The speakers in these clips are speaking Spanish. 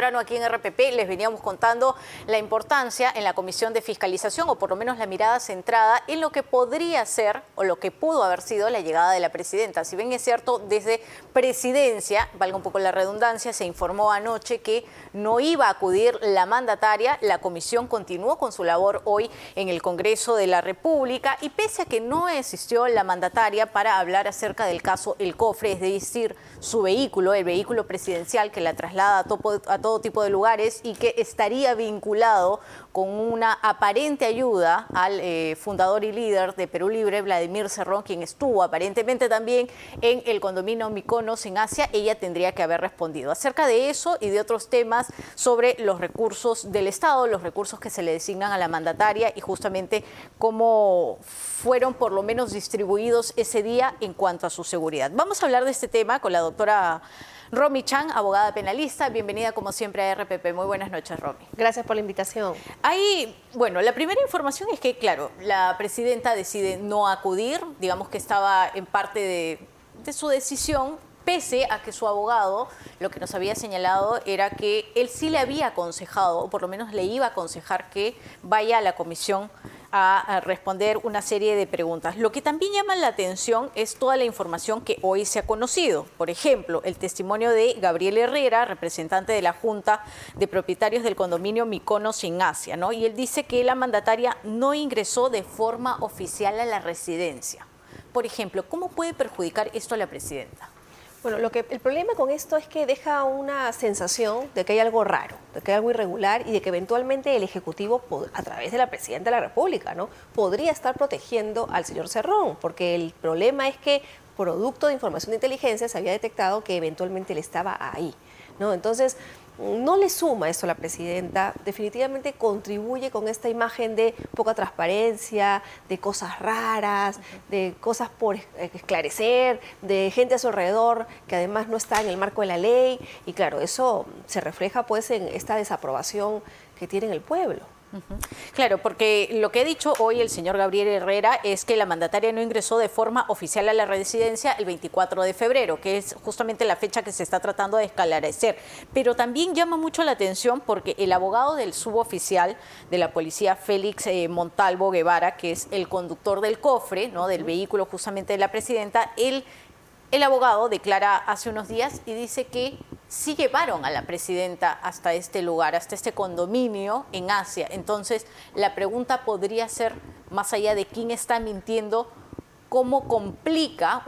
temprano aquí en RPP les veníamos contando la importancia en la Comisión de Fiscalización, o por lo menos la mirada centrada en lo que podría ser o lo que pudo haber sido la llegada de la presidenta. Si bien es cierto, desde Presidencia, valga un poco la redundancia, se informó anoche que no iba a acudir la mandataria. La comisión continuó con su labor hoy en el Congreso de la República y pese a que no asistió la mandataria para hablar acerca del caso El Cofre, es decir, su vehículo, el vehículo presidencial que la traslada a todo tipo de lugares y que estaría vinculado con una aparente ayuda al fundador y líder de Perú Libre, Vladimir Cerrón, quien estuvo aparentemente también en el condominio Mykonos en Asia, ella tendría que haber respondido. Acerca de eso y de otros temas sobre los recursos del Estado, los recursos que se le designan a la mandataria y justamente cómo fueron por lo menos distribuidos ese día en cuanto a su seguridad. Vamos a hablar de este tema con la doctora Romy Chan, abogada penalista. Bienvenida como siempre a RPP. Muy buenas noches, Romy. Gracias por la invitación. Bueno, la primera información es que, claro, la presidenta decide no acudir, digamos que estaba en parte de su decisión, pese a que su abogado lo que nos había señalado era que él sí le había aconsejado, o por lo menos le iba a aconsejar que vaya a la comisión a responder una serie de preguntas. Lo que también llama la atención es toda la información que hoy se ha conocido. Por ejemplo, el testimonio de Gabriel Herrera, representante de la Junta de Propietarios del condominio Mykonos en Asia, ¿no? Y él dice que la mandataria no ingresó de forma oficial a la residencia. Por ejemplo, ¿cómo puede perjudicar esto a la presidenta? Bueno, el problema con esto es que deja una sensación de que hay algo raro, de que hay algo irregular y de que eventualmente el Ejecutivo, a través de la Presidenta de la República, ¿no?, podría estar protegiendo al señor Cerrón, porque el problema es que, producto de información de inteligencia, se había detectado que eventualmente él estaba ahí, ¿no? Entonces, no le suma esto a la presidenta, definitivamente contribuye con esta imagen de poca transparencia, de cosas raras, de cosas por esclarecer, de gente a su alrededor que además no está en el marco de la ley y claro, eso se refleja pues en esta desaprobación que tiene el pueblo. Claro, porque lo que ha dicho hoy el señor Gabriel Herrera es que la mandataria no ingresó de forma oficial a la residencia el 24 de febrero, que es justamente la fecha que se está tratando de esclarecer. Pero también llama mucho la atención porque el abogado del suboficial de la policía, Félix Montalvo Guevara, que es el conductor del cofre, ¿no?, del vehículo justamente de la presidenta, el abogado declara hace unos días y dice que sí llevaron a la presidenta hasta este lugar, hasta este condominio en Asia. Entonces, la pregunta podría ser, más allá de quién está mintiendo, ¿cómo complica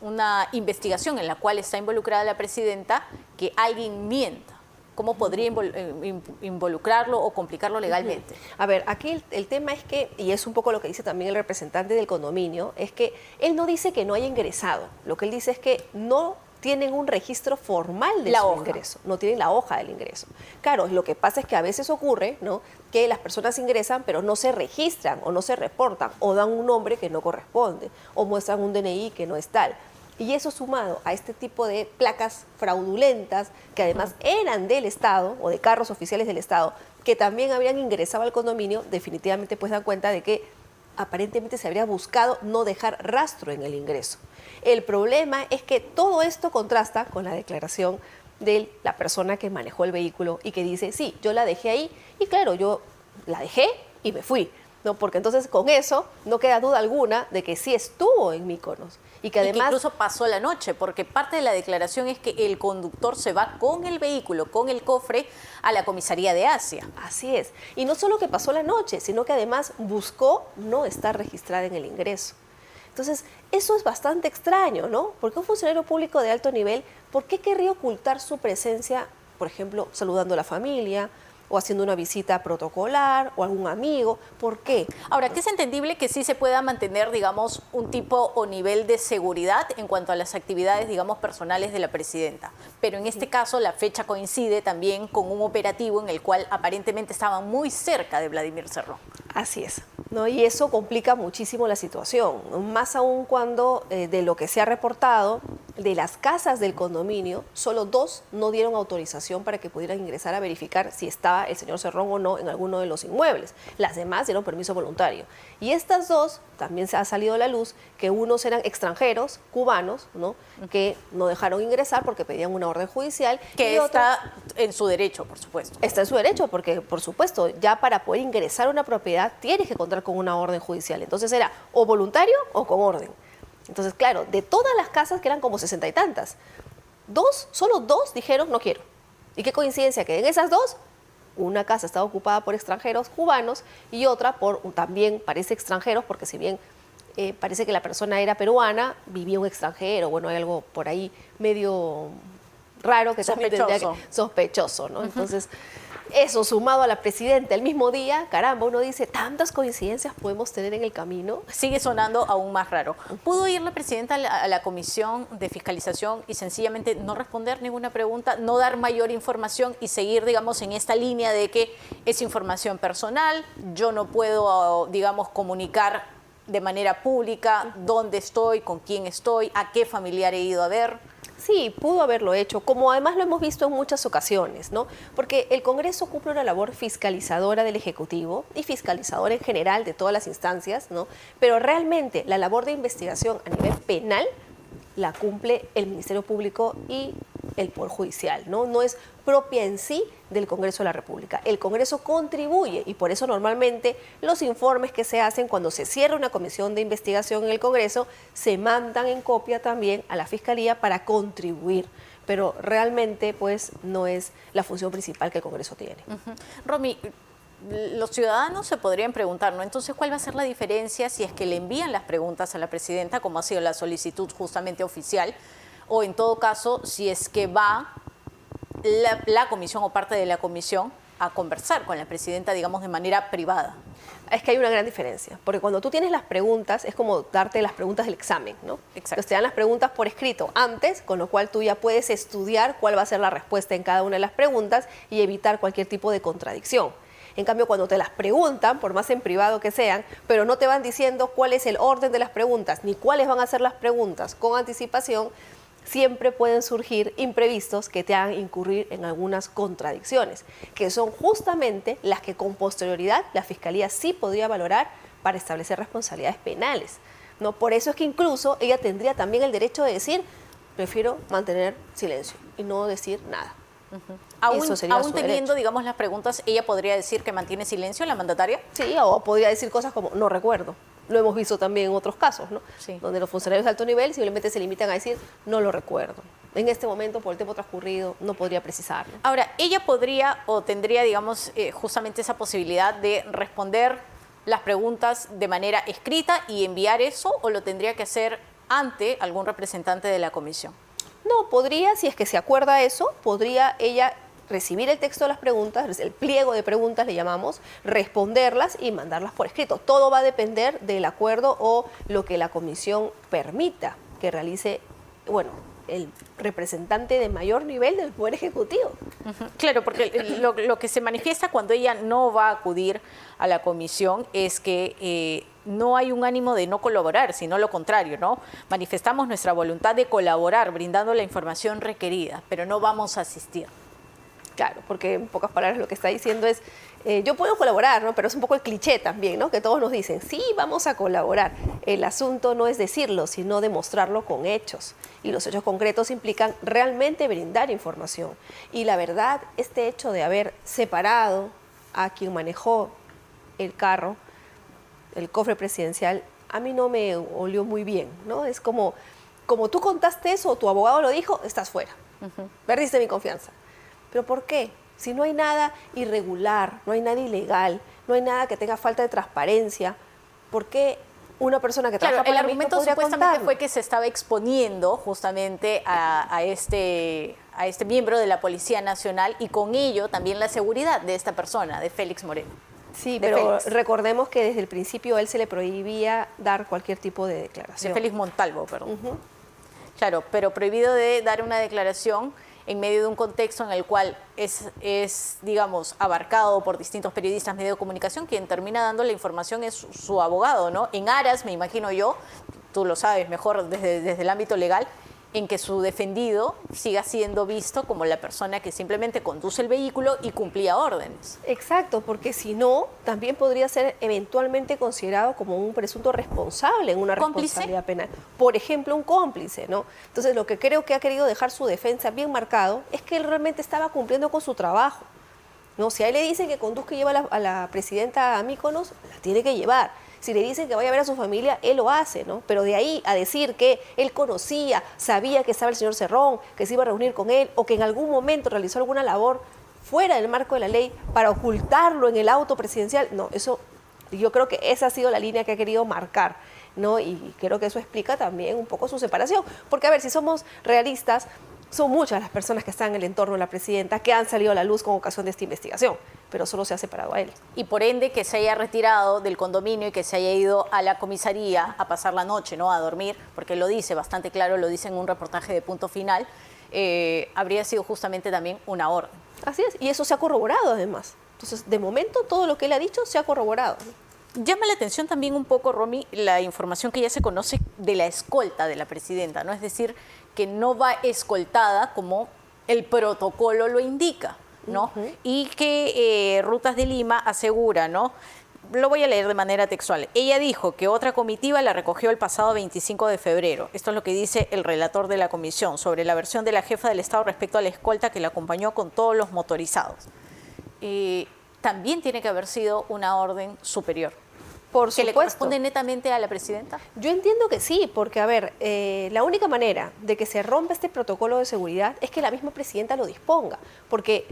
una investigación en la cual está involucrada la presidenta que alguien mienta? ¿Cómo podría involucrarlo o complicarlo legalmente? A ver, aquí el tema es que, y es un poco lo que dice también el representante del condominio, es que él no dice que no haya ingresado. Lo que él dice es que no tienen un registro formal de su ingreso, no tienen la hoja del ingreso. Claro, lo que pasa es que a veces ocurre, ¿no?, que las personas ingresan pero no se registran o no se reportan o dan un nombre que no corresponde o muestran un DNI que no es tal. Y eso sumado a este tipo de placas fraudulentas que además eran del Estado o de carros oficiales del Estado que también habrían ingresado al condominio, definitivamente pues dan cuenta de que aparentemente se habría buscado no dejar rastro en el ingreso. El problema es que todo esto contrasta con la declaración de la persona que manejó el vehículo y que dice, sí, yo la dejé ahí y claro, yo la dejé y me fui. No, porque entonces con eso no queda duda alguna de que sí estuvo en Mykonos y que además... Y que incluso pasó la noche, porque parte de la declaración es que el conductor se va con el vehículo, con el cofre, a la comisaría de Asia. Así es. Y no solo que pasó la noche, sino que además buscó no estar registrada en el ingreso. Entonces, eso es bastante extraño, ¿no? Porque un funcionario público de alto nivel, ¿por qué querría ocultar su presencia, por ejemplo, saludando a la familia o haciendo una visita protocolar o algún amigo? ¿Por qué? Ahora, que es entendible que sí se pueda mantener, digamos, un tipo o nivel de seguridad en cuanto a las actividades, digamos, personales de la presidenta. Pero en este caso la fecha coincide también con un operativo en el cual aparentemente estaban muy cerca de Vladimir Cerrón. Así es, ¿no? Y eso complica muchísimo la situación, más aún cuando de lo que se ha reportado, de las casas del condominio, solo 2 no dieron autorización para que pudieran ingresar a verificar si estaba el señor Cerrón o no en alguno de los inmuebles. Las demás dieron permiso voluntario. Y estas 2, también se ha salido a la luz, que unos eran extranjeros, cubanos, ¿no? Que no dejaron ingresar porque pedían una orden judicial. Que está en su derecho, por supuesto. Está en su derecho porque, por supuesto, ya para poder ingresar a una propiedad tienes que contar con una orden judicial. Entonces era o voluntario o con orden. Entonces, claro, de todas las casas, que eran como 60 y tantas, solo 2 dijeron no quiero. Y qué coincidencia que en esas 2, una casa estaba ocupada por extranjeros cubanos y otra por también parece extranjeros, porque si bien parece que la persona era peruana, vivía un extranjero. Bueno, hay algo por ahí medio raro que también tendría que sospechoso, ¿no? Entonces, eso sumado a la presidenta el mismo día, caramba, uno dice, tantas coincidencias podemos tener en el camino. Sigue sonando aún más raro. ¿Pudo ir la presidenta a la comisión de fiscalización y sencillamente no responder ninguna pregunta, no dar mayor información y seguir, digamos, en esta línea de que es información personal, yo no puedo, digamos, comunicar de manera pública dónde estoy, con quién estoy, a qué familiar he ido a ver? Sí, pudo haberlo hecho, como además lo hemos visto en muchas ocasiones, ¿no? Porque el Congreso cumple una labor fiscalizadora del Ejecutivo y fiscalizadora en general de todas las instancias, ¿no? Pero realmente la labor de investigación a nivel penal la cumple el Ministerio Público y el Poder Judicial, ¿no? No es propia en sí del Congreso de la República. El Congreso contribuye y por eso normalmente los informes que se hacen cuando se cierra una comisión de investigación en el Congreso se mandan en copia también a la Fiscalía para contribuir. Pero realmente pues no es la función principal que el Congreso tiene. Romy, los ciudadanos se podrían preguntar, ¿no? Entonces, ¿cuál va a ser la diferencia si es que le envían las preguntas a la presidenta, como ha sido la solicitud justamente oficial, o en todo caso, si es que va la comisión o parte de la comisión a conversar con la presidenta, digamos, de manera privada? Es que hay una gran diferencia, porque cuando tú tienes las preguntas, es como darte las preguntas del examen, ¿no? Exacto. Entonces te dan las preguntas por escrito antes, con lo cual tú ya puedes estudiar cuál va a ser la respuesta en cada una de las preguntas y evitar cualquier tipo de contradicción. En cambio, cuando te las preguntan, por más en privado que sean, pero no te van diciendo cuál es el orden de las preguntas, ni cuáles van a ser las preguntas con anticipación, siempre pueden surgir imprevistos que te hagan incurrir en algunas contradicciones, que son justamente las que con posterioridad la Fiscalía sí podría valorar para establecer responsabilidades penales, ¿no? Por eso es que incluso ella tendría también el derecho de decir, prefiero mantener silencio y no decir nada. Aún teniendo, digamos, las preguntas, ¿ella podría decir que mantiene silencio, la mandataria? Sí, o podría decir cosas como, no recuerdo. Lo hemos visto también en otros casos, ¿no? Sí. Donde los funcionarios de alto nivel simplemente se limitan a decir, no lo recuerdo. En este momento, por el tiempo transcurrido, no podría precisarlo. Ahora, ¿ella podría o tendría, digamos, justamente esa posibilidad de responder las preguntas de manera escrita y enviar eso, o lo tendría que hacer ante algún representante de la comisión? No, podría, si es que se acuerda eso, podría ella recibir el texto de las preguntas, el pliego de preguntas le llamamos, responderlas y mandarlas por escrito. Todo va a depender del acuerdo o lo que la comisión permita que realice, bueno, el representante de mayor nivel del Poder Ejecutivo. Claro, porque lo que se manifiesta cuando ella no va a acudir a la comisión es que no hay un ánimo de no colaborar, sino lo contrario, ¿no? Manifestamos nuestra voluntad de colaborar, brindando la información requerida, pero no vamos a asistir. Claro, porque en pocas palabras lo que está diciendo es, yo puedo colaborar, ¿no? Pero es un poco el cliché también, ¿no? Que todos nos dicen, sí, vamos a colaborar. El asunto no es decirlo, sino demostrarlo con hechos. Y los hechos concretos implican realmente brindar información. Y la verdad, este hecho de haber separado a quien manejó el carro, el cofre presidencial, a mí no me olió muy bien, ¿no? Es como tú contaste eso o tu abogado lo dijo, estás fuera. Perdiste mi confianza. ¿Pero por qué? Si no hay nada irregular, no hay nada ilegal, no hay nada que tenga falta de transparencia, ¿por qué una persona que trabaja para el argumento supuestamente fue que se estaba exponiendo justamente a este miembro de la Policía Nacional y con ello también la seguridad de esta persona, de Félix Moreno? Sí, pero recordemos que desde el principio a él se le prohibía dar cualquier tipo de declaración. De Félix Montalvo, perdón. Claro, pero prohibido de dar una declaración en medio de un contexto en el cual es, digamos, abarcado por distintos periodistas, medios de comunicación, quien termina dando la información es su abogado, ¿no? En aras, me imagino yo, tú lo sabes mejor desde el ámbito legal, en que su defendido siga siendo visto como la persona que simplemente conduce el vehículo y cumplía órdenes. Exacto, porque si no, también podría ser eventualmente considerado como un presunto responsable en una responsabilidad penal. Por ejemplo, un cómplice, ¿no? Entonces, lo que creo que ha querido dejar su defensa bien marcado es que él realmente estaba cumpliendo con su trabajo, ¿no? Si a él le dicen que conduzca y lleva a la presidenta a Mykonos, la tiene que llevar. Si le dicen que vaya a ver a su familia, él lo hace, ¿no? Pero de ahí a decir que él conocía, sabía que estaba el señor Cerrón, que se iba a reunir con él, o que en algún momento realizó alguna labor fuera del marco de la ley para ocultarlo en el auto presidencial, no, eso, yo creo que esa ha sido la línea que ha querido marcar, ¿no? Y creo que eso explica también un poco su separación. Porque, a ver, si somos realistas, son muchas las personas que están en el entorno de la presidenta que han salido a la luz con ocasión de esta investigación, pero solo se ha separado a él. Y por ende que se haya retirado del condominio y que se haya ido a la comisaría a pasar la noche, ¿no? A dormir, porque lo dice bastante claro, lo dice en un reportaje de Punto Final, habría sido justamente también una orden. Así es, y eso se ha corroborado además. Entonces, de momento, todo lo que él ha dicho se ha corroborado. Llama la atención también un poco, Romy, la información que ya se conoce de la escolta de la presidenta, ¿no? Es decir, que no va escoltada como el protocolo lo indica, ¿no? Y que Rutas de Lima asegura, ¿no? Lo voy a leer de manera textual. Ella dijo que otra comitiva la recogió el pasado 25 de febrero. Esto es lo que dice el relator de la comisión sobre la versión de la jefa del Estado respecto a la escolta que la acompañó con todos los motorizados. También tiene que haber sido una orden superior. Por ¿Que supuesto. le corresponde netamente a la presidenta? Yo entiendo que sí, porque, a ver, la única manera de que se rompa este protocolo de seguridad es que la misma presidenta lo disponga, porque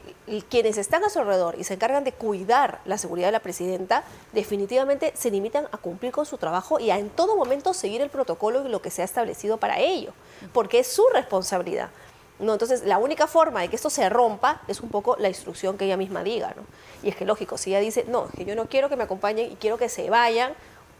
quienes están a su alrededor y se encargan de cuidar la seguridad de la presidenta, definitivamente se limitan a cumplir con su trabajo y a en todo momento seguir el protocolo y lo que se ha establecido para ello, porque es su responsabilidad. No, entonces, la única forma de que esto se rompa es un poco la instrucción que ella misma diga, ¿no? Y es que lógico, si ella dice, no, es que yo no quiero que me acompañen y quiero que se vayan,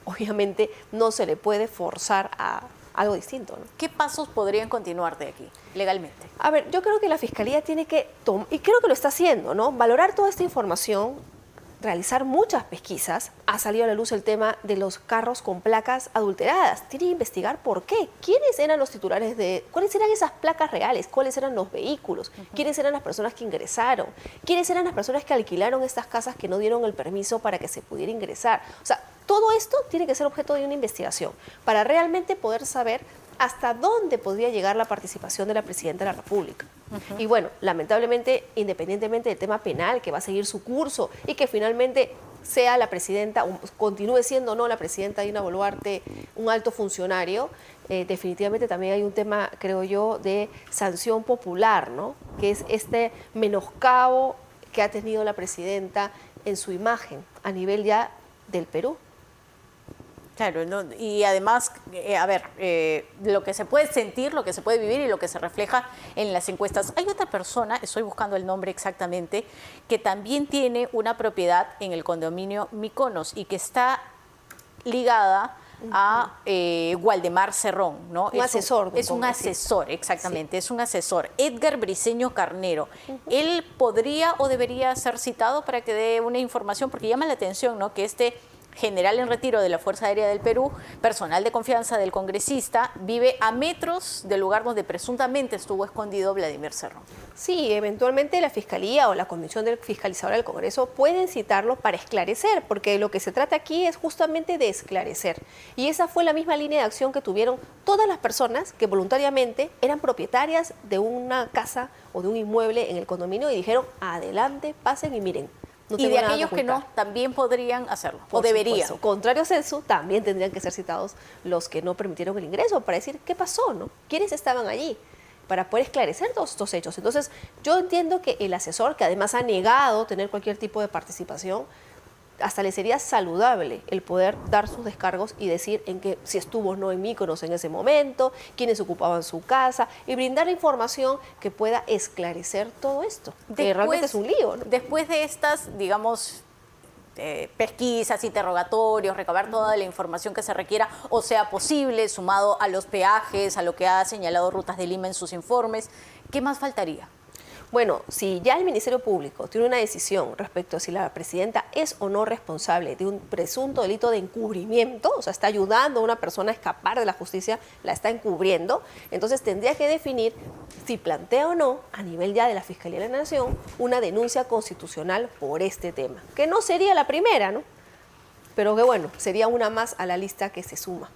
obviamente no se le puede forzar a algo distinto, ¿no? ¿Qué pasos podrían continuar de aquí, legalmente? A ver, yo creo que la Fiscalía tiene que, y creo que lo está haciendo, ¿no? Valorar toda esta información, realizar muchas pesquisas. Ha salido a la luz el tema de los carros con placas adulteradas. Tiene que investigar por qué. ¿Quiénes eran los titulares de...? ¿Cuáles eran esas placas reales? ¿Cuáles eran los vehículos? ¿Quiénes eran las personas que ingresaron? ¿Quiénes eran las personas que alquilaron estas casas que no dieron el permiso para que se pudiera ingresar? O sea, todo esto tiene que ser objeto de una investigación para realmente poder saber hasta dónde podría llegar la participación de la Presidenta de la República. Y bueno, lamentablemente, independientemente del tema penal, que va a seguir su curso y que finalmente sea la Presidenta, o continúe siendo o no la Presidenta Dina Boluarte un alto funcionario, definitivamente también hay un tema, creo yo, de sanción popular, ¿no? Que es este menoscabo que ha tenido la Presidenta en su imagen a nivel ya del Perú. Claro, ¿no? Y además, a ver, lo que se puede sentir, lo que se puede vivir y lo que se refleja en las encuestas. Hay otra persona, estoy buscando el nombre exactamente, que también tiene una propiedad en el condominio Mykonos y que está ligada a Waldemar Cerrón, ¿no? Un asesor. Es un asesor, exactamente, sí. Es un asesor. Edgar Briceño Carnero. ¿Él podría o debería ser citado para que dé una información? Porque llama la atención, ¿no? Que este general en retiro de la Fuerza Aérea del Perú, personal de confianza del congresista, vive a metros del lugar donde presuntamente estuvo escondido Vladimir Cerrón. Sí, eventualmente la Fiscalía o la Comisión Fiscalizadora del Congreso pueden citarlo para esclarecer, porque lo que se trata aquí es justamente de esclarecer. Y esa fue la misma línea de acción que tuvieron todas las personas que voluntariamente eran propietarias de una casa o de un inmueble en el condominio y dijeron, adelante, pasen y miren. No y de aquellos que no, también podrían hacerlo, o deberían. Contrario a eso, también tendrían que ser citados los que no permitieron el ingreso para decir qué pasó, ¿no? ¿Quiénes estaban allí? Para poder esclarecer todos estos hechos. Entonces, yo entiendo que el asesor, que además ha negado tener cualquier tipo de participación, hasta le sería saludable el poder dar sus descargos y decir en que si estuvo o no en Mykonos en ese momento, quiénes ocupaban su casa y brindar información que pueda esclarecer todo esto. Que realmente es un lío, ¿no? Después de estas, digamos, pesquisas, interrogatorios, recabar toda la información que se requiera o sea posible, sumado a los peajes, a lo que ha señalado Rutas de Lima en sus informes, ¿qué más faltaría? Bueno, si ya el Ministerio Público tiene una decisión respecto a si la presidenta es o no responsable de un presunto delito de encubrimiento, o sea, está ayudando a una persona a escapar de la justicia, la está encubriendo, entonces tendría que definir si plantea o no, a nivel ya de la Fiscalía de la Nación, una denuncia constitucional por este tema, que no sería la primera, ¿no? Pero que bueno, sería una más a la lista que se suma.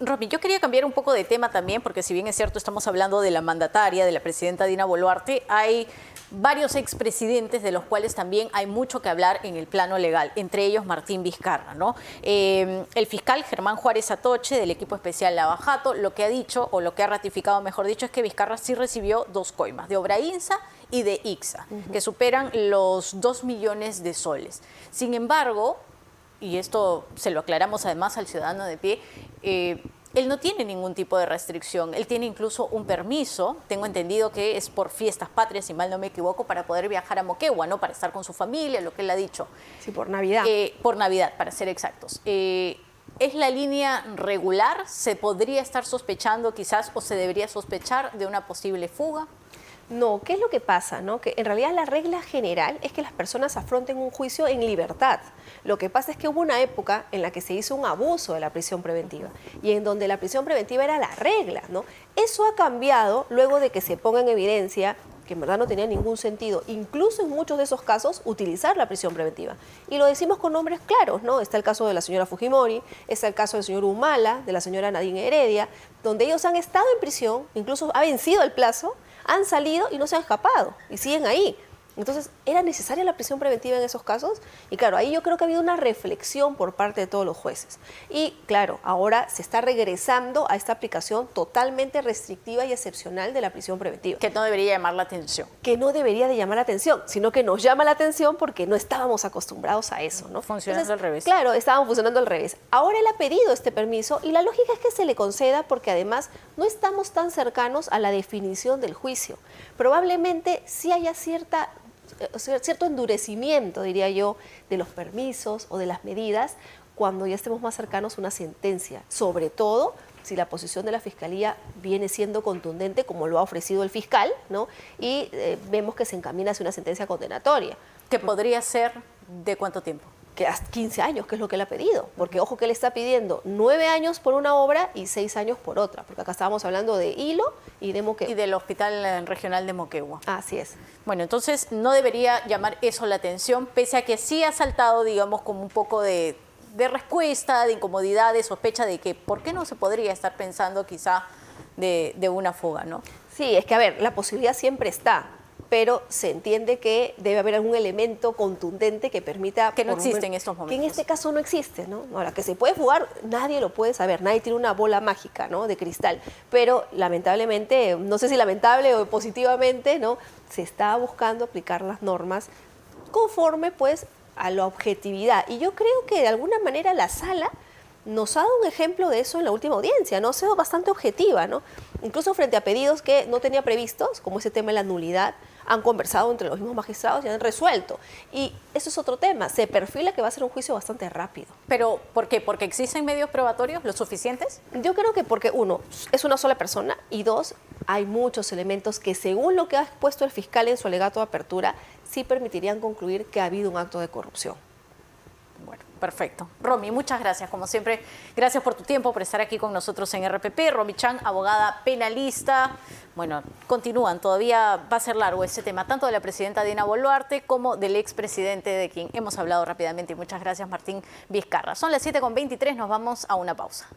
Romy, yo quería cambiar un poco de tema también, porque si bien es cierto, estamos hablando de la mandataria, de la presidenta Dina Boluarte, hay varios expresidentes de los cuales también hay mucho que hablar en el plano legal, entre ellos Martín Vizcarra, ¿no? El fiscal Germán Juárez Atoche, del equipo especial Lava Jato, lo que ha dicho, o lo que ha ratificado, mejor dicho, es que Vizcarra sí recibió 2 coimas, de Obrainsa y de Ixa, que superan los 2 millones de soles. Sin embargo, y esto se lo aclaramos además al ciudadano de pie, él no tiene ningún tipo de restricción, él tiene incluso un permiso, tengo entendido que es por fiestas patrias, si mal no me equivoco, para poder viajar a Moquegua, ¿no? Para estar con su familia, lo que él ha dicho. Sí, por Navidad. Por Navidad, para ser exactos. ¿Es la línea regular? ¿Se podría estar sospechando quizás o se debería sospechar de una posible fuga? No, ¿qué es lo que pasa? ¿No? Que en realidad la regla general es que las personas afronten un juicio en libertad. Lo que pasa es que hubo una época en la que se hizo un abuso de la prisión preventiva y en donde la prisión preventiva era la regla, ¿no? Eso ha cambiado luego de que se ponga en evidencia que en verdad no tenía ningún sentido, incluso en muchos de esos casos, utilizar la prisión preventiva. Y lo decimos con nombres claros, ¿no? Está el caso de la señora Fujimori, está el caso del señor Humala, de la señora Nadine Heredia, donde ellos han estado en prisión, incluso ha vencido el plazo, han salido y no se han escapado y siguen ahí. Entonces, ¿era necesaria la prisión preventiva en esos casos? Y claro, ahí yo creo que ha habido una reflexión por parte de todos los jueces. Y claro, ahora se está regresando a esta aplicación totalmente restrictiva y excepcional de la prisión preventiva. Que no debería llamar la atención. Que no debería de llamar la atención, sino que nos llama la atención porque no estábamos acostumbrados a eso, ¿no? Funcionando al revés. Claro, estábamos funcionando al revés. Ahora él ha pedido este permiso y la lógica es que se le conceda porque además no estamos tan cercanos a la definición del juicio. Probablemente sí haya cierto endurecimiento, diría yo, de los permisos o de las medidas cuando ya estemos más cercanos a una sentencia, sobre todo si la posición de la Fiscalía viene siendo contundente como lo ha ofrecido el fiscal, ¿no? Y vemos que se encamina hacia una sentencia condenatoria. ¿Que podría ser de cuánto tiempo? Que hasta 15 años, que es lo que él ha pedido, porque ojo que él está pidiendo 9 años por una obra y 6 años por otra, porque acá estábamos hablando de Hilo y de Moquegua. Y del Hospital Regional de Moquegua. Así es. Bueno, entonces no debería llamar eso la atención, pese a que sí ha saltado, digamos, como un poco de respuesta, de incomodidad, de sospecha de que ¿por qué no se podría estar pensando quizá de una fuga, ¿no? Sí, es que a ver, la posibilidad siempre está, pero se entiende que debe haber algún elemento contundente que permita... Que no existe en estos momentos. Que en este caso no existe, ¿no? Ahora, que se puede fugar, nadie lo puede saber, nadie tiene una bola mágica, ¿no?, de cristal, pero lamentablemente, no sé si lamentable o positivamente, ¿no?, se está buscando aplicar las normas conforme, pues, a la objetividad. Y yo creo que de alguna manera la sala nos ha dado un ejemplo de eso en la última audiencia, ¿no? Ha sido bastante objetiva, ¿no? Incluso frente a pedidos que no tenía previstos, como ese tema de la nulidad, han conversado entre los mismos magistrados y han resuelto. Y eso es otro tema, se perfila que va a ser un juicio bastante rápido. ¿Pero por qué? ¿Porque existen medios probatorios los suficientes? Yo creo que porque, uno, es una sola persona y dos, hay muchos elementos que según lo que ha expuesto el fiscal en su alegato de apertura, sí permitirían concluir que ha habido un acto de corrupción. Bueno, perfecto. Romy, muchas gracias. Como siempre, gracias por tu tiempo, por estar aquí con nosotros en RPP. Romy Chang, abogada penalista. Bueno, continúan, todavía va a ser largo ese tema, tanto de la presidenta Dina Boluarte como del expresidente de quien hemos hablado rápidamente. Y muchas gracias, Martín Vizcarra. Son las 7:23, nos vamos a una pausa.